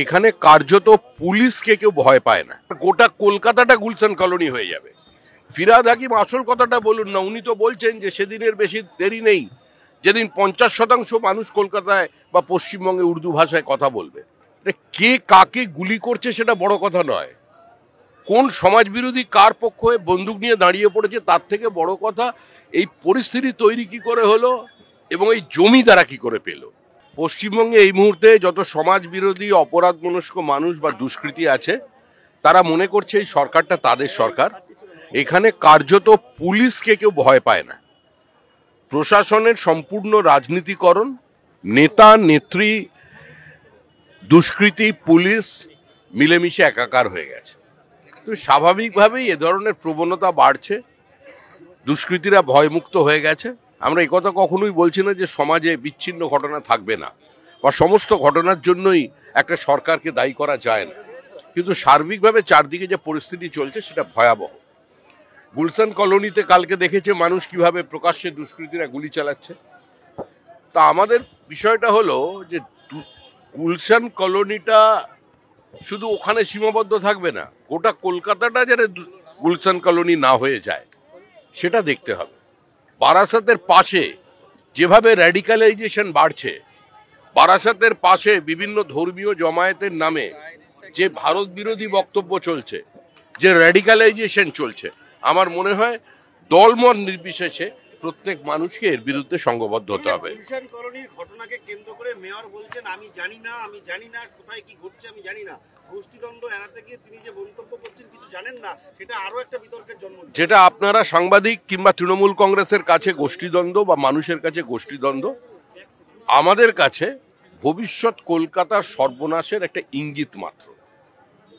এখানে কার্যত পুলিশকে কেউ ভয় পায় না। গোটা কলকাতাটা গুলশান কলোনি হয়ে যাবে। ফিরহাদ হাকিম আসল কথাটা বলুন না। উনি তো বলছেন যে সেদিনের বেশি দেরি নেই যেদিন 50% মানুষ কলকাতায় বা পশ্চিমবঙ্গে উর্দু ভাষায় কথা বলবে। কে কাকে গুলি করছে সেটা বড় কথা নয়, কোন সমাজ বিরোধী কার পক্ষ হয়ে বন্দুক নিয়ে দাঁড়িয়ে পড়েছে তার থেকে বড় কথা এই পরিস্থিতি তৈরি কি করে হলো এবং এই জমি তারা কি করে পেল। পশ্চিমবঙ্গে এই মুহূর্তে যত সমাজ বিরোধী অপরাধ মনস্ক মানুষ বা দুষ্কৃতী আছে তারা মনে করছে এই সরকারটা তাদের সরকার। এখানে কার্যত পুলিশকে কেউ ভয় পায় না। প্রশাসনের সম্পূর্ণ রাজনীতিকরণ, নেতা নেত্রী, দুষ্কৃতী, পুলিশ মিলেমিশে একাকার হয়ে গেছে। তো স্বাভাবিকভাবেই এ ধরনের প্রবণতা বাড়ছে, দুষ্কৃতীরা ভয়মুক্ত হয়ে গেছে। আমরা এই কথা কখনোই বলছি না যে সমাজে বিচ্ছিন্ন ঘটনা থাকবে না বা সমস্ত ঘটনার জন্যই একটা সরকারকে দায়ী করা যায় না, কিন্তু সার্বিকভাবে চারদিকে যে পরিস্থিতি চলছে সেটা ভয়াবহ। গুলশান কলোনিতে কালকে দেখেছে মানুষ কিভাবে প্রকাশ্যে দুষ্কৃতীরা গুলি চালাচ্ছে। তা আমাদের বিষয়টা হলো যে গুলশান কলোনিটা শুধু ওখানে সীমাবদ্ধ থাকবে না, গোটা কলকাতাটা যেন গুলশান কলোনি না হয়ে যায় সেটা দেখতে হবে। বারাসাতের পাশে যেভাবে র্যাডিক্যালাইজেশন বাড়ছে, বারাসাতের পাশে বিভিন্ন ধর্মীয় জমায়েতের নামে যে ভারত বিরোধী বক্তব্য চলছে, যে র্যাডিক্যালাইজেশন চলছে, আমার মনে হয় দলমত নির্বিশেষে প্রত্যেক মানুষকে এর বিরুদ্ধে সংঘবদ্ধ হতে হবে। গুলশান কলোনির ঘটনাকে কেন্দ্র করে মেয়র বলছেন আমি জানি না কোথায় কি ঘটছে, আমি জানি না। গোষ্ঠীদ্বন্দ্ব এড়াতে গিয়ে তিনি যে মন্তব্য করছেন কিছু জানেন না, সেটা আরো একটা বিতর্কের জন্ম দিচ্ছে। যেটা আপনারা সাংবাদিক কিংবা তৃণমূল কংগ্রেসের কাছে গোষ্ঠীদ্বন্দ্ব বা মানুষের কাছে গোষ্ঠীদ্বন্দ্ব, আমাদের কাছে ভবিষ্যৎ কলকাতার সর্বনাশের একটা ইঙ্গিত মাত্র।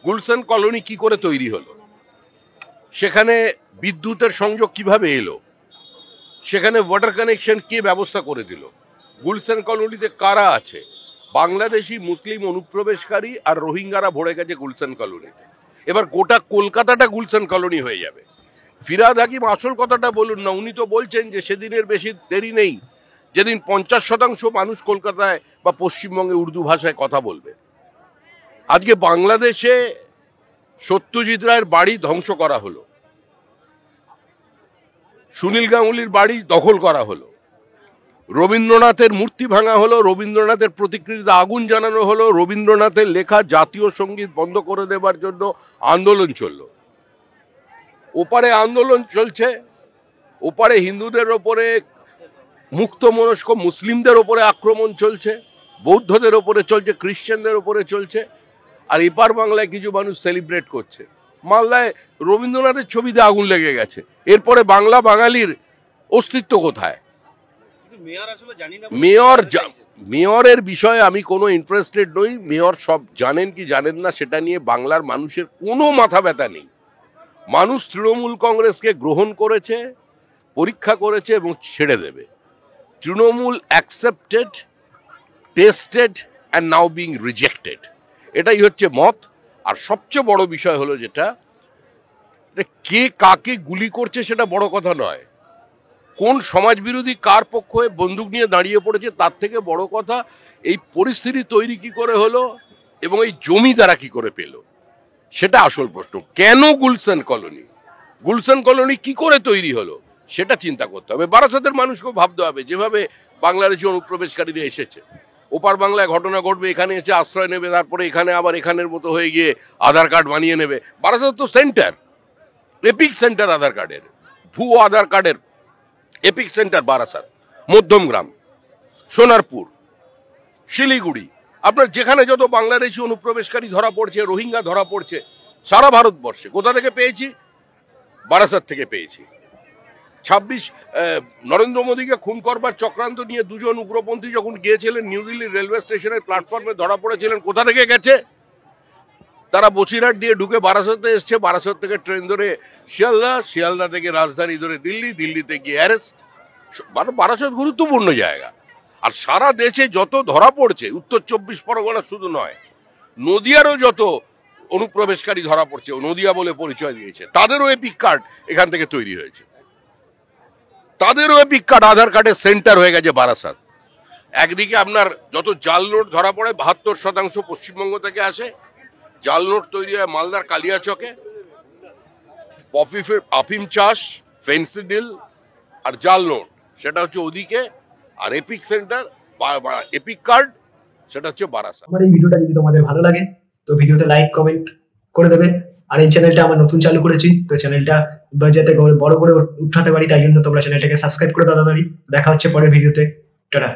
গুলশান কলোনি কি করে তৈরি হলো, সেখানে বিদ্যুতের সংযোগ কিভাবে এলো, সেখানে ওয়াটার কানেকশন কে ব্যবস্থা করে দিল, গুলশান কলোনিতে কারা আছে, বাংলাদেশি মুসলিম অনুপ্রবেশকারী আর রোহিঙ্গারা ভরে গেছে গুলশান কলোনিতে। এবার গোটা কলকাতাটা গুলশান কলোনি হয়ে যাবে। ফিরহাদ হাকিম আসল কথাটা বলুন না। উনি তো বলছেন যে সেদিনের বেশি দেরি নেই যেদিন 50% মানুষ কলকাতায় বা পশ্চিমবঙ্গে উর্দু ভাষায় কথা বলবে। আজকে বাংলাদেশে সত্যজিৎ রায়ের বাড়ি ধ্বংস করা হলো, সুনীল গাঙ্গুলির বাড়ি দখল করা হলো, রবীন্দ্রনাথের মূর্তি ভাঙা হলো, রবীন্দ্রনাথের প্রতিকৃতিতে আগুন জ্বালানো হলো, রবীন্দ্রনাথের লেখা জাতীয় সঙ্গীত বন্ধ করে দেবার জন্য আন্দোলন চলল। ওপারে আন্দোলন চলছে, ওপারে হিন্দুদের ওপরে, মুক্ত মনস্ক মুসলিমদের ওপরে আক্রমণ চলছে, বৌদ্ধদের ওপরে চলছে, খ্রিস্টানদের ওপরে চলছে, আর এপার বাংলায় কিছু মানুষ সেলিব্রেট করছে। মালদায় রবীন্দ্রনাথের ছবিতে আগুন লেগে গেছে। এরপরে বাংলা বাঙালির অস্তিত্ব কোথায়? মেয়রের বিষয়ে আমি কোনো ইন্টারেস্টেড নই। মেয়র সব জানেন কি জানেন না সেটা নিয়ে বাংলার মানুষের কোনো মাথা ব্যথা নেই। মানুষ তৃণমূল কংগ্রেসকে গ্রহণ করেছে, পরীক্ষা করেছে এবং ছেড়ে দেবে। Trinamool accepted, tested and now being rejected, এটাই হচ্ছে মত। আর সবচেয়ে বড় বিষয় হলো যেটা, কে কাকে গুলি করছে সেটা বড় কথা নয়, কোন সমাজ বিরোধী কার পক্ষ হয়ে বন্দুক নিয়ে দাঁড়িয়ে পড়েছে তার থেকে বড় কথা এই পরিস্থিতি তৈরি কি করে হলো এবং এই জমি তারা কি করে পেল, সেটা আসল প্রশ্ন। কেন গুলশান কলোনি কি করে তৈরি হলো সেটা চিন্তা করতে হবে। বারাসাতের মানুষকেও ভাবতে হবে, যেভাবে বাংলাদেশি অনুপ্রবেশকারীরা এসেছে, ওপার বাংলায় ঘটনা ঘটবে, এখানে এসে আশ্রয় নেবে, তারপরে এখানে আবার এখানের মতো হয়ে গিয়ে আধার কার্ড বানিয়ে নেবে। বারাসাত তো সেন্টার, এপিক সেন্টার আধার কার্ডের, ভুয়ো আধার কার্ডের এপিক সেন্টার বারাসাত, মধ্যমগ্রাম, সোনারপুর, শিলিগুড়ি। আপনার যেখানে যত বাংলাদেশি অনুপ্রবেশকারী ধরা পড়ছে, রোহিঙ্গা ধরা পড়ছে সারা ভারতবর্ষে, কোথা থেকে পেয়েছি? বারাসাত থেকে পেয়েছি। 26 নরেন্দ্র মোদীকে খুন করবার চক্রান্ত নিয়ে দুজন উগ্রপন্থী যখন গিয়েছিলেন নিউ দিল্লির রেলওয়ে স্টেশনের প্ল্যাটফর্মে ধরা পড়েছিলেন, কোথা থেকে গেছে? তারা বসিরহাট দিয়ে ঢুকে বারাসাতে এসছে, বারাসাত থেকে ট্রেন ধরে শিয়ালদা থেকে রাজধানী ধরে দিল্লিতে গিয়ে অ্যারেস্ট। বারাসাত গুরুত্বপূর্ণ জায়গা। আর সারা দেশে যত ধরা পড়ছে, উত্তর 24 পরগনা শুধু নয়, নদিয়ারও যত অনুপ্রবেশকারী ধরা পড়ছে, নদিয়া বলে পরিচয় দিয়েছে, তাদেরও এপিক কার্ড এখান থেকে তৈরি হয়েছে, তাদেরও এপিক কার্ড আধার কার্ডের সেন্টার হয়ে গেছে বারাসাত। একদিকে আপনার যত জাল নোট ধরা পড়ে 72% পশ্চিমবঙ্গ থেকে আসে। জাল নোট তৈরি হয় মালদার কালিয়াচকে। আফিম চাষ, ফেন্সিডিল আর জাল নোট সেটা হচ্ছে ওদিকে। আর এপিক সেন্টার, এপিক কার্ড সেটা হচ্ছে বারাসা। আমার এই ভিডিওটা যদি তোমাদের ভালো লাগে তো ভিডিওতে লাইক কমেন্ট করে দেবে। আর এই চ্যানেলটা আমার নতুন চালু করেছি, তো চ্যানেলটা যাতে বড় করে উঠাতে পারি তাই জন্য তোমরা চ্যানেলটাকে সাবস্ক্রাইব করে দাও তাড়াতাড়ি। দেখা হচ্ছে পরের ভিডিওতে। টাটা।